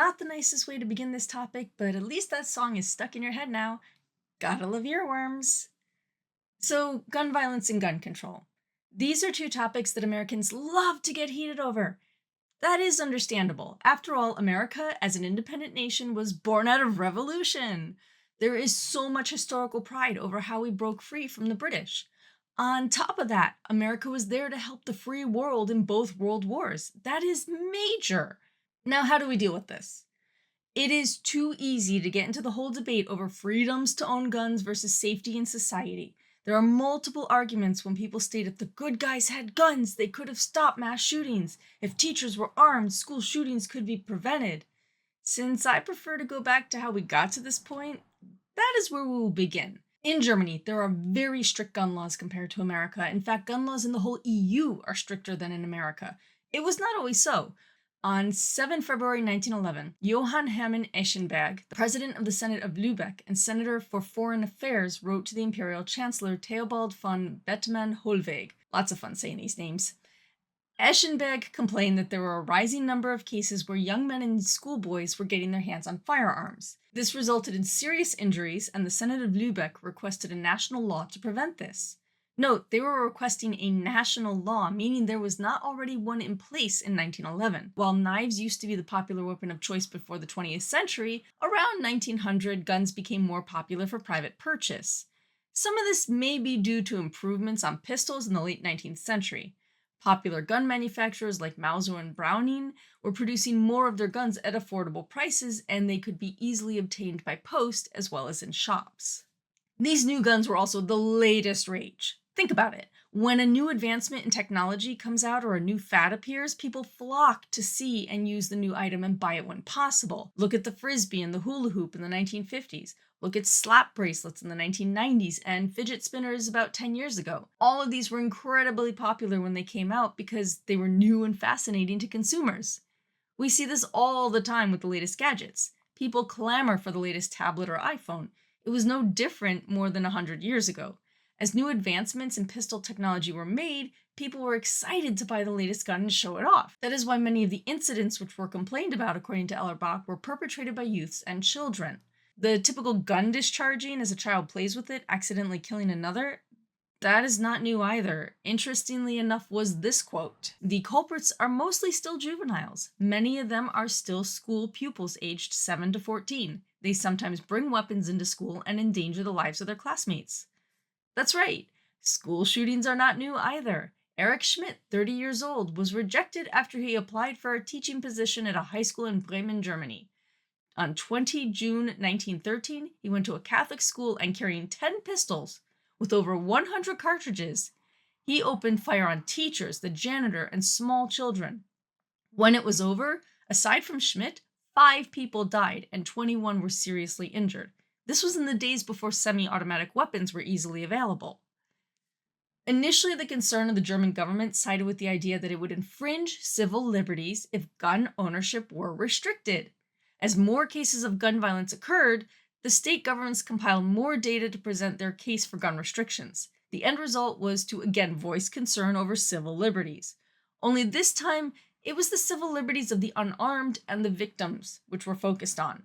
not the nicest way to begin this topic, but at least that song is stuck in your head now. Gotta love earworms. So, gun violence and gun control. These are two topics that Americans love to get heated over. That is understandable. After all, America, as an independent nation, was born out of revolution. There is so much historical pride over how we broke free from the British. On top of that, America was there to help the free world in both world wars. That is major. Now, how do we deal with this? It is too easy to get into the whole debate over freedoms to own guns versus safety in society. There are multiple arguments when people state if the good guys had guns, they could have stopped mass shootings. If teachers were armed, school shootings could be prevented. Since I prefer to go back to how we got to this point, that is where we will begin. In Germany, there are very strict gun laws compared to America. In fact, gun laws in the whole EU are stricter than in America. It was not always so. On 7 February 1911, Johann Hermann Eschenberg, the president of the Senate of Lübeck and senator for foreign affairs, wrote to the imperial chancellor Theobald von Bethmann-Hollweg. Lots of fun saying these names. Eschenberg complained that there were a rising number of cases where young men and schoolboys were getting their hands on firearms. This resulted in serious injuries, and the Senate of Lübeck requested a national law to prevent this. Note, they were requesting a national law, meaning there was not already one in place in 1911. While knives used to be the popular weapon of choice before the 20th century, around 1900 guns became more popular for private purchase. Some of this may be due to improvements on pistols in the late 19th century. Popular gun manufacturers like Mauser and Browning were producing more of their guns at affordable prices, and they could be easily obtained by post as well as in shops. These new guns were also the latest rage. Think about it. When a new advancement in technology comes out or a new fad appears, people flock to see and use the new item and buy it when possible. Look at the frisbee and the hula hoop in the 1950s. Look at slap bracelets in the 1990s and fidget spinners about 10 years ago. All of these were incredibly popular when they came out because they were new and fascinating to consumers. We see this all the time with the latest gadgets. People clamor for the latest tablet or iPhone. It was no different more than 100 years ago. As new advancements in pistol technology were made, people were excited to buy the latest gun and show it off. That is why many of the incidents which were complained about, according to Ellerbach, were perpetrated by youths and children. The typical gun discharging as a child plays with it, accidentally killing another, that is not new either. Interestingly enough was this quote: "The culprits are mostly still juveniles. Many of them are still school pupils aged 7 to 14. They sometimes bring weapons into school and endanger the lives of their classmates." That's right. School shootings are not new either. Erich Schmidt, 30 years old, was rejected after he applied for a teaching position at a high school in Bremen, Germany. On 20 June 1913, he went to a Catholic school and carrying 10 pistols with over 100 cartridges, he opened fire on teachers, the janitor, and small children. When it was over, aside from Schmidt, 5 people died and 21 were seriously injured. This was in the days before semi-automatic weapons were easily available. Initially, the concern of the German government sided with the idea that it would infringe civil liberties if gun ownership were restricted. As more cases of gun violence occurred, the state governments compiled more data to present their case for gun restrictions. The end result was to again voice concern over civil liberties. Only this time, it was the civil liberties of the unarmed and the victims which were focused on.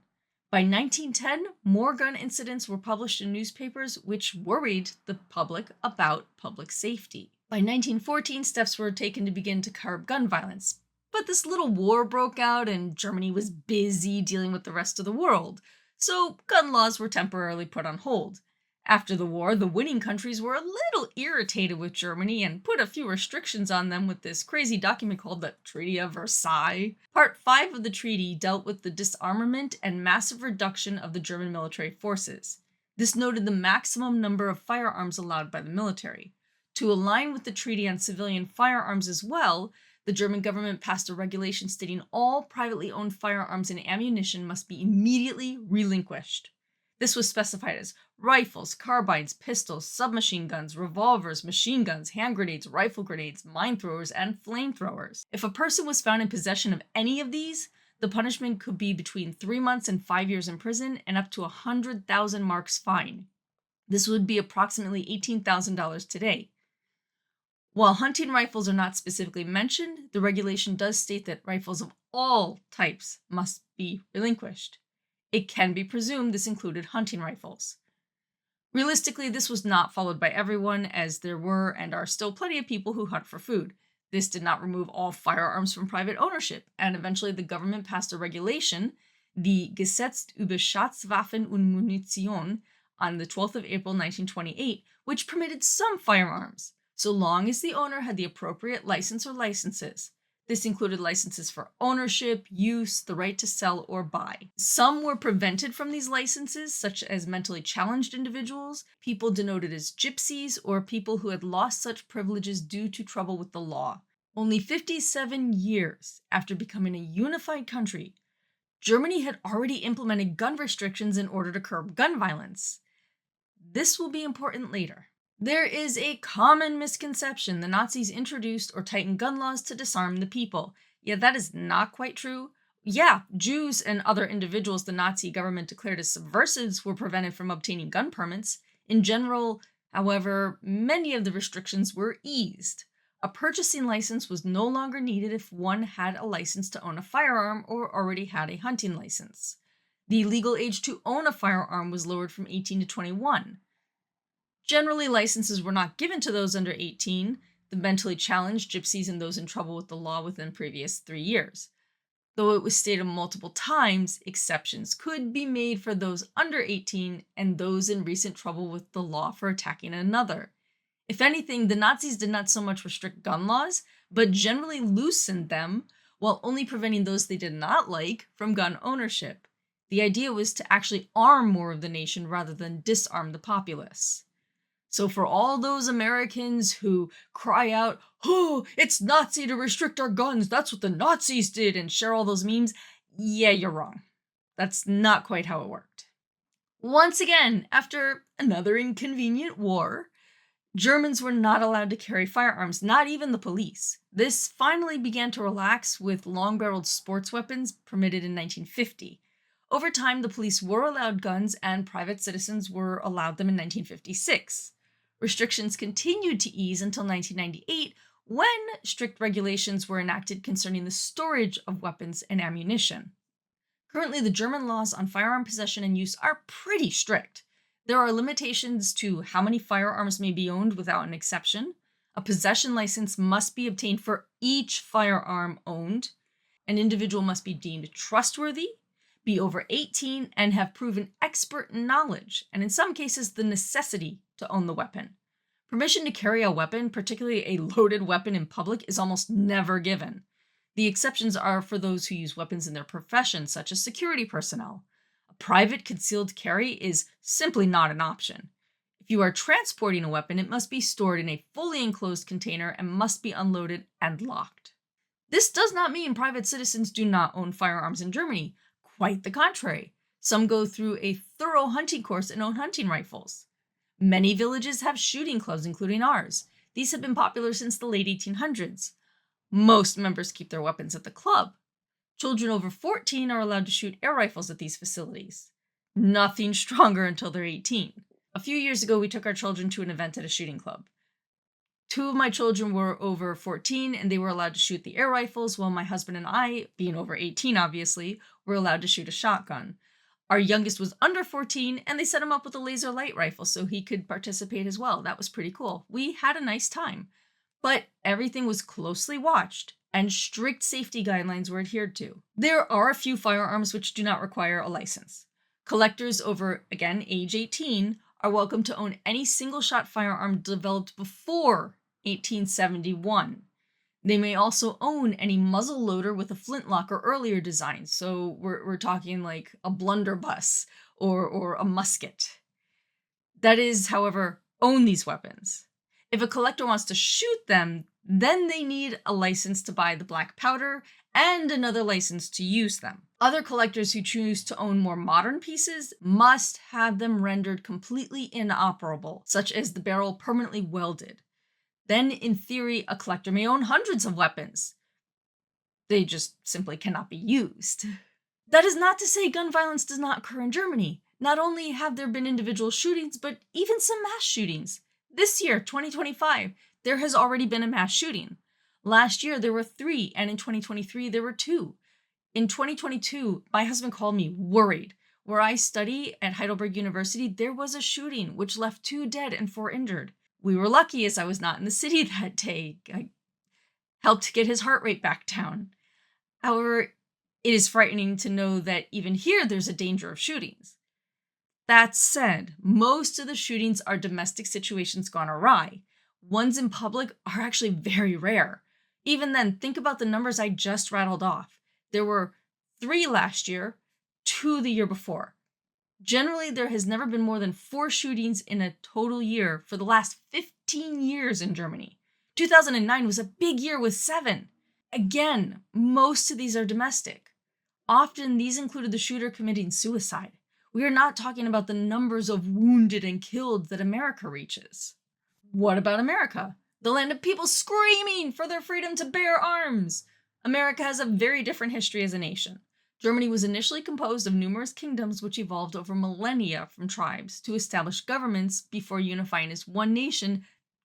By 1910, more gun incidents were published in newspapers which worried the public about public safety. By 1914, steps were taken to begin to curb gun violence. But this little war broke out and Germany was busy dealing with the rest of the world, so gun laws were temporarily put on hold. After the war, the winning countries were a little irritated with Germany and put a few restrictions on them with this crazy document called the Treaty of Versailles. Part 5 of the treaty dealt with the disarmament and massive reduction of the German military forces. This noted the maximum number of firearms allowed by the military. To align with the treaty on civilian firearms as well, the German government passed a regulation stating all privately owned firearms and ammunition must be immediately relinquished. This was specified as rifles, carbines, pistols, submachine guns, revolvers, machine guns, hand grenades, rifle grenades, mine throwers, and flamethrowers. If a person was found in possession of any of these, the punishment could be between 3 months and 5 years in prison and up to 100,000 marks fine. This would be approximately $18,000 today. While hunting rifles are not specifically mentioned, the regulation does state that rifles of all types must be relinquished. It can be presumed this included hunting rifles. Realistically, this was not followed by everyone, as there were and are still plenty of people who hunt for food. This did not remove all firearms from private ownership, and eventually the government passed a regulation, the Gesetz über Schusswaffen und Munition, on the 12th of April 1928, which permitted some firearms, so long as the owner had the appropriate license or licenses. This included licenses for ownership, use, the right to sell or buy. Some were prevented from these licenses, such as mentally challenged individuals, people denoted as gypsies, or people who had lost such privileges due to trouble with the law. Only 57 years after becoming a unified country, Germany had already implemented gun restrictions in order to curb gun violence. This will be important later. There is a common misconception the Nazis introduced or tightened gun laws to disarm the people. Yet that is not quite true. Yeah, Jews and other individuals the Nazi government declared as subversives were prevented from obtaining gun permits. In general, however, many of the restrictions were eased. A purchasing license was no longer needed if one had a license to own a firearm or already had a hunting license. The legal age to own a firearm was lowered from 18 to 21. Generally, licenses were not given to those under 18, the mentally challenged, gypsies, and those in trouble with the law within previous 3 years. Though it was stated multiple times, exceptions could be made for those under 18 and those in recent trouble with the law for attacking another. If anything, the Nazis did not so much restrict gun laws, but generally loosened them, while only preventing those they did not like from gun ownership. The idea was to actually arm more of the nation rather than disarm the populace. So for all those Americans who cry out, "Oh, it's Nazi to restrict our guns, that's what the Nazis did," and share all those memes, yeah, you're wrong. That's not quite how it worked. Once again, after another inconvenient war, Germans were not allowed to carry firearms, not even the police. This finally began to relax with long-barreled sports weapons permitted in 1950. Over time, the police were allowed guns and private citizens were allowed them in 1956. Restrictions continued to ease until 1998, when strict regulations were enacted concerning the storage of weapons and ammunition. Currently, the German laws on firearm possession and use are pretty strict. There are limitations to how many firearms may be owned without an exception. A possession license must be obtained for each firearm owned. An individual must be deemed trustworthy, be over 18, and have proven expert knowledge, and in some cases, the necessity to own the weapon. Permission to carry a weapon, particularly a loaded weapon in public, is almost never given. The exceptions are for those who use weapons in their profession, such as security personnel. A private concealed carry is simply not an option. If you are transporting a weapon, it must be stored in a fully enclosed container and must be unloaded and locked. This does not mean private citizens do not own firearms in Germany. Quite the contrary. Some go through a thorough hunting course and own hunting rifles. Many villages have shooting clubs, including ours. These have been popular since the late 1800s. Most members keep their weapons at the club. Children over 14 are allowed to shoot air rifles at these facilities. Nothing stronger until they're 18. A few years ago, we took our children to an event at a shooting club. 2 of my children were over 14 and they were allowed to shoot the air rifles, while my husband and I, being over 18 obviously, were allowed to shoot a shotgun. Our youngest was under 14 and they set him up with a laser light rifle so he could participate as well. That was pretty cool. We had a nice time. But everything was closely watched and strict safety guidelines were adhered to. There are a few firearms which do not require a license. Collectors over, again, age 18 are welcome to own any single-shot firearm developed before 1871. They may also own any muzzle loader with a flintlock or earlier design. So we're talking like a blunderbuss or a musket. That is, however, own these weapons. If a collector wants to shoot them, then they need a license to buy the black powder and another license to use them. Other collectors who choose to own more modern pieces must have them rendered completely inoperable, such as the barrel permanently welded. Then, in theory, a collector may own hundreds of weapons. They just simply cannot be used. That is not to say gun violence does not occur in Germany. Not only have there been individual shootings, but even some mass shootings. This year, 2025, there has already been a mass shooting. Last year, there were 3, and in 2023, there were 2. In 2022, my husband called me worried. Where I study at Heidelberg University, there was a shooting which left 2 dead and 4 injured. We were lucky as I was not in the city that day. I helped get his heart rate back down. However, it is frightening to know that even here there's a danger of shootings. That said, most of the shootings are domestic situations gone awry. Ones in public are actually very rare. Even then, think about the numbers I just rattled off. There were 3 last year, 2 the year before. Generally, there has never been more than 4 shootings in a total year for the last 15 years in Germany. 2009 was a big year with 7. Again, most of these are domestic. Often, these included the shooter committing suicide. We are not talking about the numbers of wounded and killed that America reaches. What about America? The land of people screaming for their freedom to bear arms. America has a very different history as a nation. Germany was initially composed of numerous kingdoms which evolved over millennia from tribes to establish governments before unifying as one nation,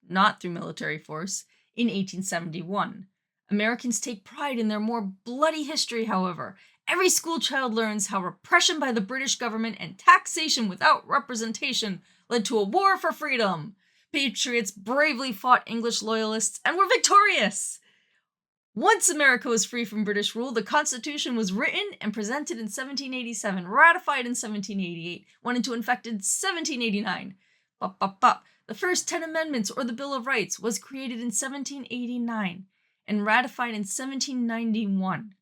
not through military force, in 1871. Americans take pride in their more bloody history, however. Every school child learns how repression by the British government and taxation without representation led to a war for freedom. Patriots bravely fought English loyalists and were victorious. Once America was free from British rule, the Constitution was written and presented in 1787, ratified in 1788, went into effect in 1789. The first 10 amendments, or the Bill of Rights, was created in 1789 and ratified in 1791.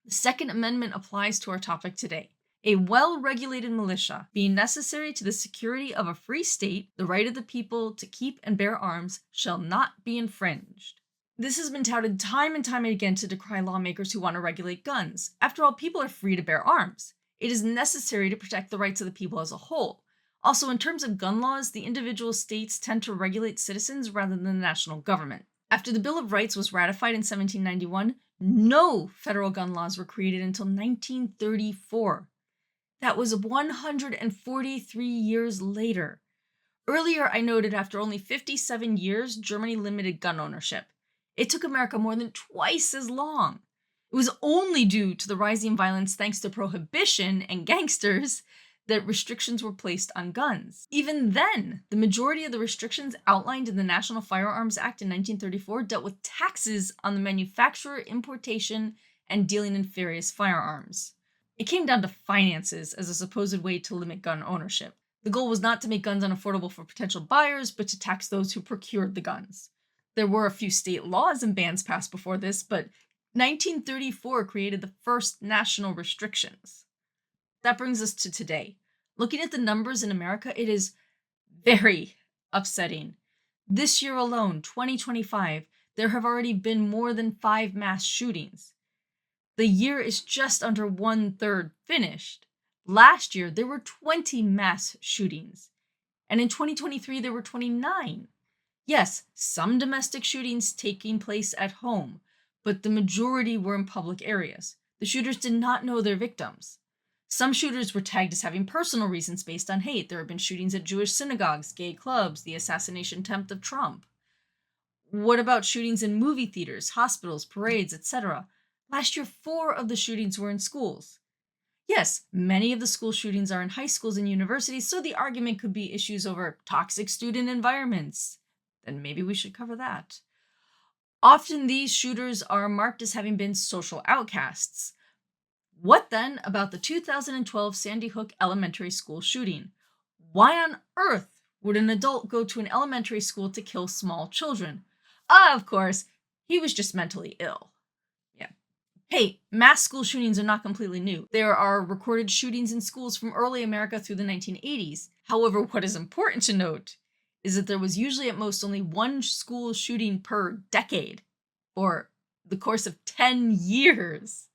The Second Amendment applies to our topic today. A well-regulated militia, being necessary to the security of a free state, the right of the people to keep and bear arms, shall not be infringed. This has been touted time and time again to decry lawmakers who want to regulate guns. After all, people are free to bear arms. It is necessary to protect the rights of the people as a whole. Also, in terms of gun laws, the individual states tend to regulate citizens rather than the national government. After the Bill of Rights was ratified in 1791, no federal gun laws were created until 1934. That was 143 years later. Earlier, I noted after only 57 years, Germany limited gun ownership. It took America more than twice as long. It was only due to the rising violence thanks to prohibition and gangsters that restrictions were placed on guns. Even then, the majority of the restrictions outlined in the National Firearms Act in 1934 dealt with taxes on the manufacture, importation, and dealing in various firearms. It came down to finances as a supposed way to limit gun ownership. The goal was not to make guns unaffordable for potential buyers, but to tax those who procured the guns. There were a few state laws and bans passed before this, but 1934 created the first national restrictions. That brings us to today. Looking at the numbers in America, it is very upsetting. This year alone, 2025, there have already been more than 5 mass shootings. The year is just under 1/3 finished. Last year, there were 20 mass shootings. And in 2023, there were 29. Yes, some domestic shootings taking place at home, but the majority were in public areas. The shooters did not know their victims. Some shooters were tagged as having personal reasons based on hate. There have been shootings at Jewish synagogues, gay clubs, the assassination attempt of Trump. What about shootings in movie theaters, hospitals, parades, etc.? Last year, 4 of the shootings were in schools. Yes, many of the school shootings are in high schools and universities, so the argument could be issues over toxic student environments. Then maybe we should cover that. Often these shooters are marked as having been social outcasts. What then about the 2012 Sandy Hook Elementary School shooting? Why on earth would an adult go to an elementary school to kill small children? Of course, he was just mentally ill. Yeah. Hey, mass school shootings are not completely new. There are recorded shootings in schools from early America through the 1980s. However, what is important to note is that there was usually at most only 1 school shooting per decade, or the course of 10 years.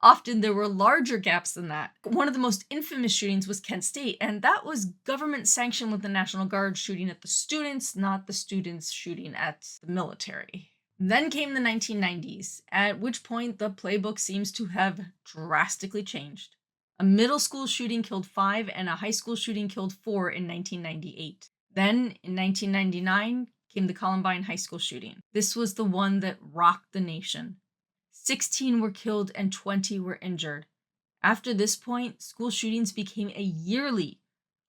Often there were larger gaps than that. One of the most infamous shootings was Kent State, and that was government sanctioned with the National Guard shooting at the students, not the students shooting at the military. Then came the 1990s, at which point the playbook seems to have drastically changed. A middle school shooting killed 5 and a high school shooting killed 4 in 1998. Then, in 1999, came the Columbine High School shooting. This was the one that rocked the nation. 16 were killed and 20 were injured. After this point, school shootings became a yearly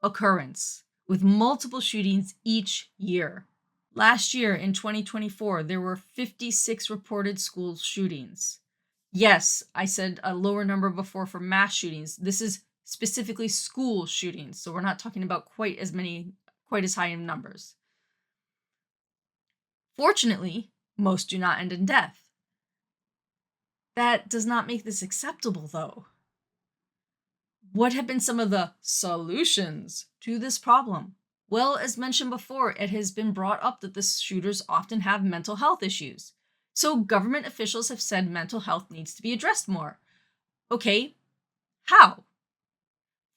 occurrence, with multiple shootings each year. Last year, in 2024, there were 56 reported school shootings. Yes, I said a lower number before for mass shootings. This is specifically school shootings, so we're not talking about quite as high in numbers. Fortunately, most do not end in death. That does not make this acceptable, though. What have been some of the solutions to this problem? Well, as mentioned before, it has been brought up that the shooters often have mental health issues. So government officials have said mental health needs to be addressed more. Okay, how?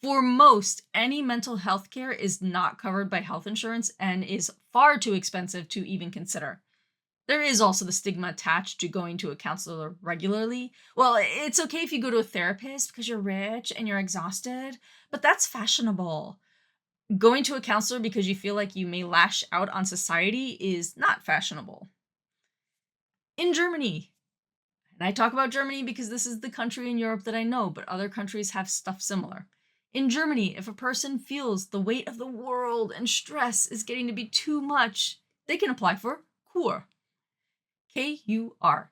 For most, any mental health care is not covered by health insurance and is far too expensive to even consider. There is also the stigma attached to going to a counselor regularly. Well, it's okay if you go to a therapist because you're rich and you're exhausted, but that's fashionable. Going to a counselor because you feel like you may lash out on society is not fashionable. In Germany, and I talk about Germany because this is the country in Europe that I know, but other countries have stuff similar. In Germany, if a person feels the weight of the world and stress is getting to be too much, they can apply for KUR. KUR.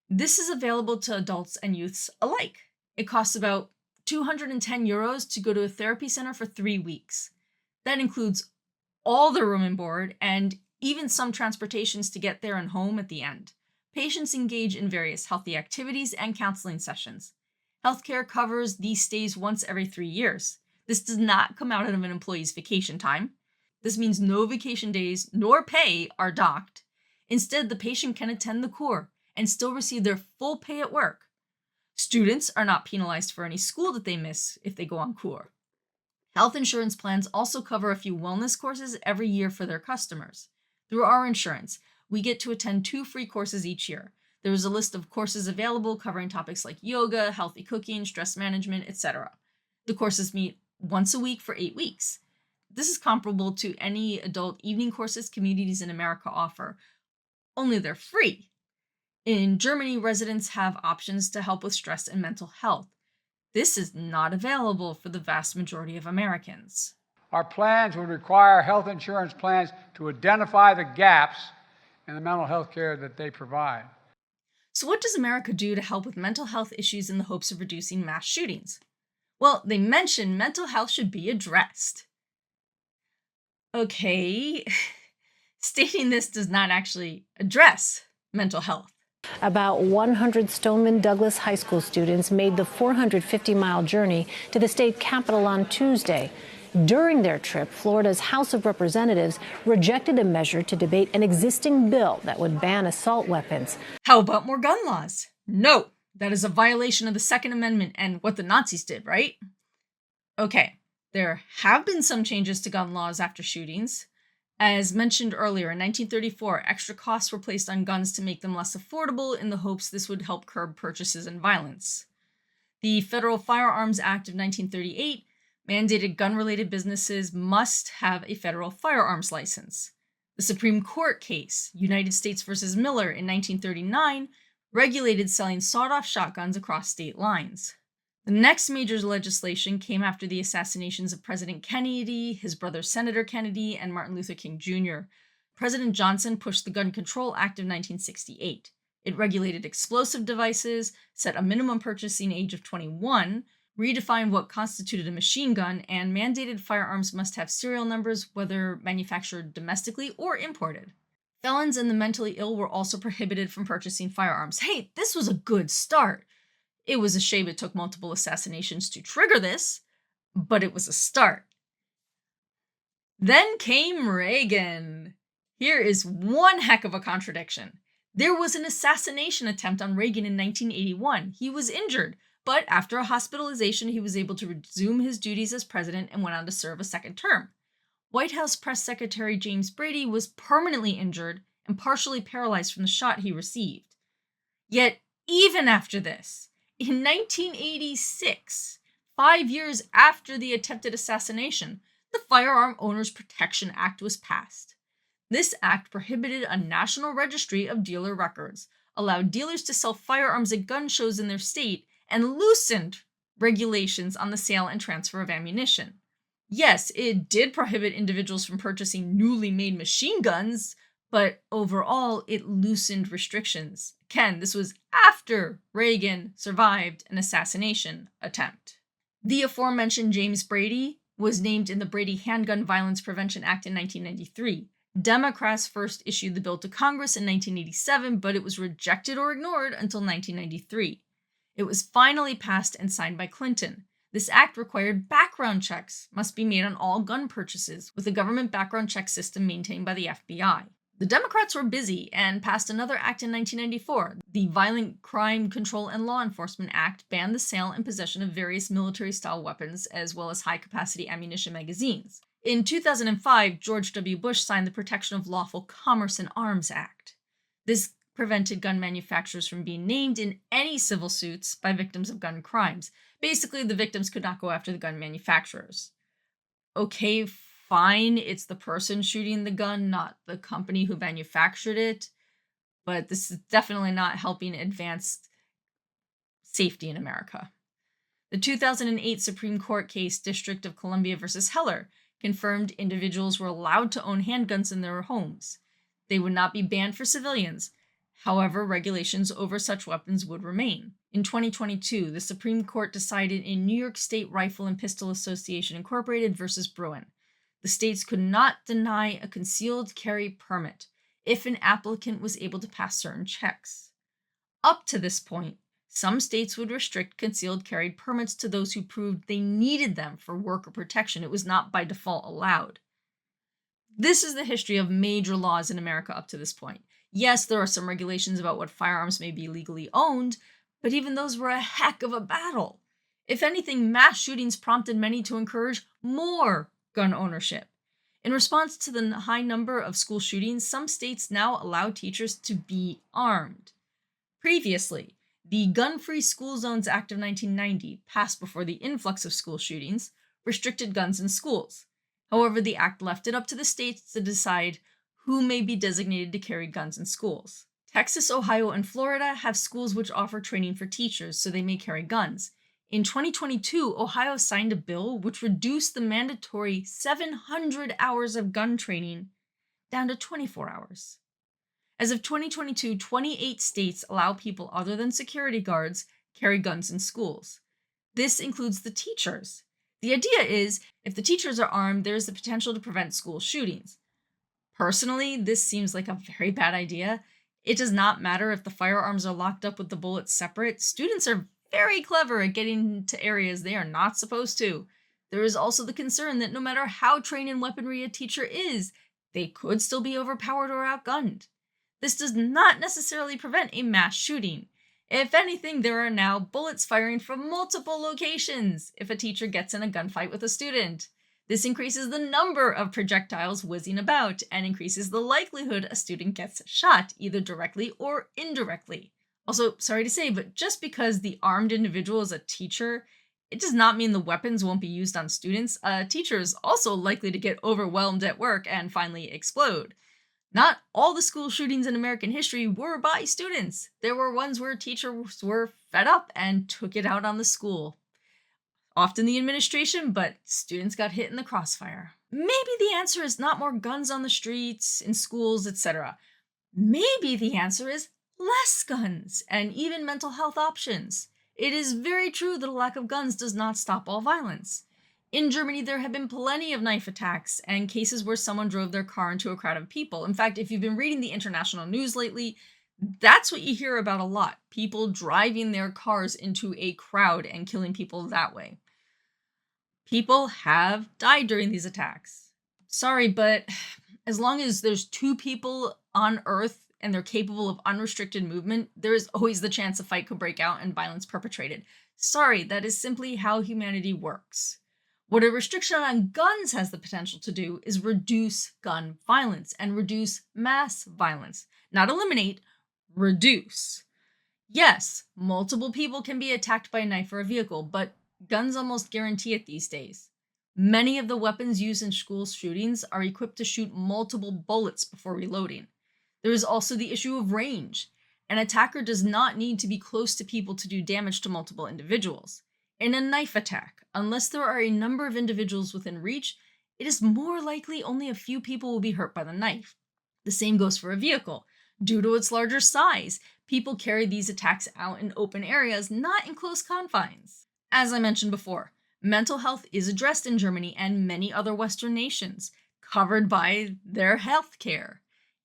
This is available to adults and youths alike. It costs about 210 euros to go to a therapy center for 3 weeks. That includes all the room and board and even some transportations to get there and home at the end. Patients engage in various healthy activities and counseling sessions. Healthcare covers these stays once every 3 years. This does not come out of an employee's vacation time. This means no vacation days nor pay are docked. Instead, the patient can attend the KUR and still receive their full pay at work. Students are not penalized for any school that they miss if they go on KUR. Health insurance plans also cover a few wellness courses every year for their customers. Through our insurance, we get to attend 2 free courses each year. There is a list of courses available covering topics like yoga, healthy cooking, stress management, etc. The courses meet once a week for 8 weeks. This is comparable to any adult evening courses communities in America offer, only they're free. In Germany, residents have options to help with stress and mental health. This is not available for the vast majority of Americans. Our plans would require health insurance plans to identify the gaps in the mental health care that they provide. So what does America do to help with mental health issues in the hopes of reducing mass shootings? Well, they mention mental health should be addressed. Okay, stating this does not actually address mental health. About 100 Stoneman Douglas High School students made the 450-mile journey to the state capitol on Tuesday. During their trip, Florida's House of Representatives rejected a measure to debate an existing bill that would ban assault weapons. How about more gun laws? No, that is a violation of the Second Amendment and what the Nazis did, right? Okay, there have been some changes to gun laws after shootings. As mentioned earlier, in 1934, extra costs were placed on guns to make them less affordable in the hopes this would help curb purchases and violence. The Federal Firearms Act of 1938 mandated gun-related businesses must have a federal firearms license. The Supreme Court case, United States v. Miller in 1939, regulated selling sawed-off shotguns across state lines. The next major legislation came after the assassinations of President Kennedy, his brother Senator Kennedy, and Martin Luther King Jr. President Johnson pushed the Gun Control Act of 1968. It regulated explosive devices, set a minimum purchasing age of 21, redefined what constituted a machine gun, and mandated firearms must have serial numbers, whether manufactured domestically or imported. Felons and the mentally ill were also prohibited from purchasing firearms. Hey, this was a good start. It was a shame it took multiple assassinations to trigger this, but it was a start. Then came Reagan. Here is one heck of a contradiction. There was an assassination attempt on Reagan in 1981. He was injured, but after a hospitalization, he was able to resume his duties as president and went on to serve a second term. White House Press Secretary James Brady was permanently injured and partially paralyzed from the shot he received. Yet, even after this, in 1986, 5 years after the attempted assassination, the Firearm Owners Protection Act was passed. This act prohibited a national registry of dealer records, allowed dealers to sell firearms at gun shows in their state and loosened regulations on the sale and transfer of ammunition. Yes, it did prohibit individuals from purchasing newly made machine guns, but overall, it loosened restrictions. Again, this was after Reagan survived an assassination attempt. The aforementioned James Brady was named in the Brady Handgun Violence Prevention Act in 1993. Democrats first issued the bill to Congress in 1987, but it was rejected or ignored until 1993. It was finally passed and signed by Clinton. This act required background checks must be made on all gun purchases, with a government background check system maintained by the FBI. The Democrats were busy and passed another act in 1994. The Violent Crime Control and Law Enforcement Act banned the sale and possession of various military-style weapons as well as high-capacity ammunition magazines. In 2005, George W. Bush signed the Protection of Lawful Commerce in Arms Act. This prevented gun manufacturers from being named in any civil suits by victims of gun crimes. Basically, the victims could not go after the gun manufacturers. Okay, fine, it's the person shooting the gun, not the company who manufactured it, but this is definitely not helping advance safety in America. The 2008 Supreme Court case, District of Columbia versus Heller, confirmed individuals were allowed to own handguns in their homes. They would not be banned for civilians. However, regulations over such weapons would remain. In 2022, the Supreme Court decided in New York State Rifle and Pistol Association Incorporated versus Bruin. The states could not deny a concealed carry permit if an applicant was able to pass certain checks. Up to this point, some states would restrict concealed carry permits to those who proved they needed them for work or protection. It was not by default allowed. This is the history of major laws in America up to this point. Yes, there are some regulations about what firearms may be legally owned, but even those were a heck of a battle. If anything, mass shootings prompted many to encourage more gun ownership. In response to the high number of school shootings, some states now allow teachers to be armed. Previously, the Gun-Free School Zones Act of 1990, passed before the influx of school shootings, restricted guns in schools. However, the act left it up to the states to decide who may be designated to carry guns in schools. Texas, Ohio, and Florida have schools which offer training for teachers so they may carry guns. In 2022, Ohio signed a bill which reduced the mandatory 700 hours of gun training down to 24 hours. As of 2022, 28 states allow people other than security guards carry guns in schools. This includes the teachers. The idea is, if the teachers are armed, there is the potential to prevent school shootings. Personally, this seems like a very bad idea. It does not matter if the firearms are locked up with the bullets separate. Students are very clever at getting into areas they are not supposed to. There is also the concern that no matter how trained in weaponry a teacher is, they could still be overpowered or outgunned. This does not necessarily prevent a mass shooting. If anything, there are now bullets firing from multiple locations if a teacher gets in a gunfight with a student. This increases the number of projectiles whizzing about and increases the likelihood a student gets shot, either directly or indirectly. Also, sorry to say, but just because the armed individual is a teacher, it does not mean the weapons won't be used on students. A teacher is also likely to get overwhelmed at work and finally explode. Not all the school shootings in American history were by students. There were ones where teachers were fed up and took it out on the school. Often the administration, but students got hit in the crossfire. Maybe the answer is not more guns on the streets, in schools, etc. Maybe the answer is less guns and even mental health options. It is very true that a lack of guns does not stop all violence. In Germany, there have been plenty of knife attacks and cases where someone drove their car into a crowd of people. In fact, if you've been reading the international news lately, that's what you hear about a lot. People driving their cars into a crowd and killing people that way. People have died during these attacks. Sorry, but as long as there's two people on Earth and they're capable of unrestricted movement, there is always the chance a fight could break out and violence perpetrated. Sorry, that is simply how humanity works. What a restriction on guns has the potential to do is reduce gun violence and reduce mass violence. Not eliminate, reduce. Yes, multiple people can be attacked by a knife or a vehicle, but guns almost guarantee it these days. Many of the weapons used in school shootings are equipped to shoot multiple bullets before reloading. There is also the issue of range. An attacker does not need to be close to people to do damage to multiple individuals. In a knife attack, unless there are a number of individuals within reach, it is more likely only a few people will be hurt by the knife. The same goes for a vehicle. Due to its larger size, people carry these attacks out in open areas, not in close confines. As I mentioned before, mental health is addressed in Germany and many other Western nations, covered by their health care.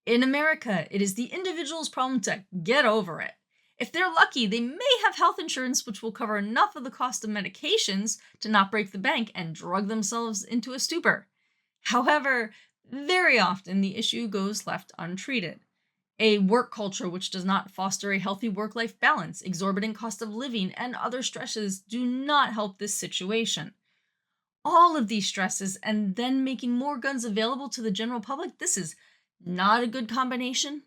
In America, it is the individual's problem to get over it. If they're lucky, they may have health insurance which will cover enough of the cost of medications to not break the bank and drug themselves into a stupor. However, very often the issue goes left untreated. A work culture which does not foster a healthy work-life balance, exorbitant cost of living, and other stresses do not help this situation. All of these stresses and then making more guns available to the general public, this is not a good combination.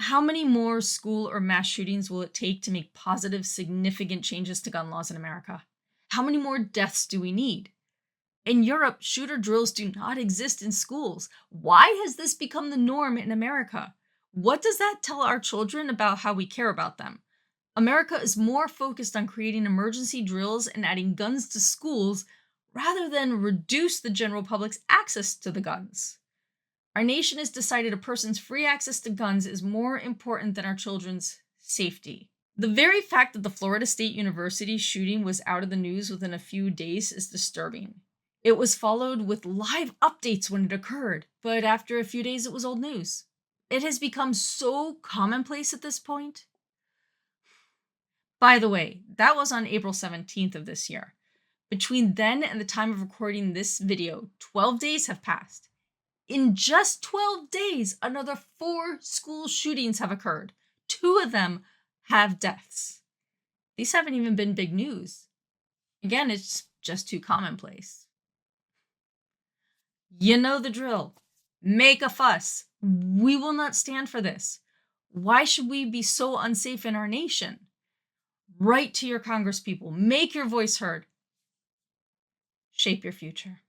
How many more school or mass shootings will it take to make positive, significant changes to gun laws in America? How many more deaths do we need? In Europe, shooter drills do not exist in schools. Why has this become the norm in America? What does that tell our children about how we care about them? America is more focused on creating emergency drills and adding guns to schools rather than reduce the general public's access to the guns. Our nation has decided a person's free access to guns is more important than our children's safety. The very fact that the Florida State University shooting was out of the news within a few days is disturbing. It was followed with live updates when it occurred, but after a few days it was old news. It has become so commonplace at this point. By the way, that was on April 17th of this year. Between then and the time of recording this video, 12 days have passed. In just 12 days, another 4 school shootings have occurred. 2 of them have deaths. These haven't even been big news. Again, it's just too commonplace. You know the drill. Make a fuss. We will not stand for this. Why should we be so unsafe in our nation? Write to your congresspeople. Make your voice heard. Shape your future.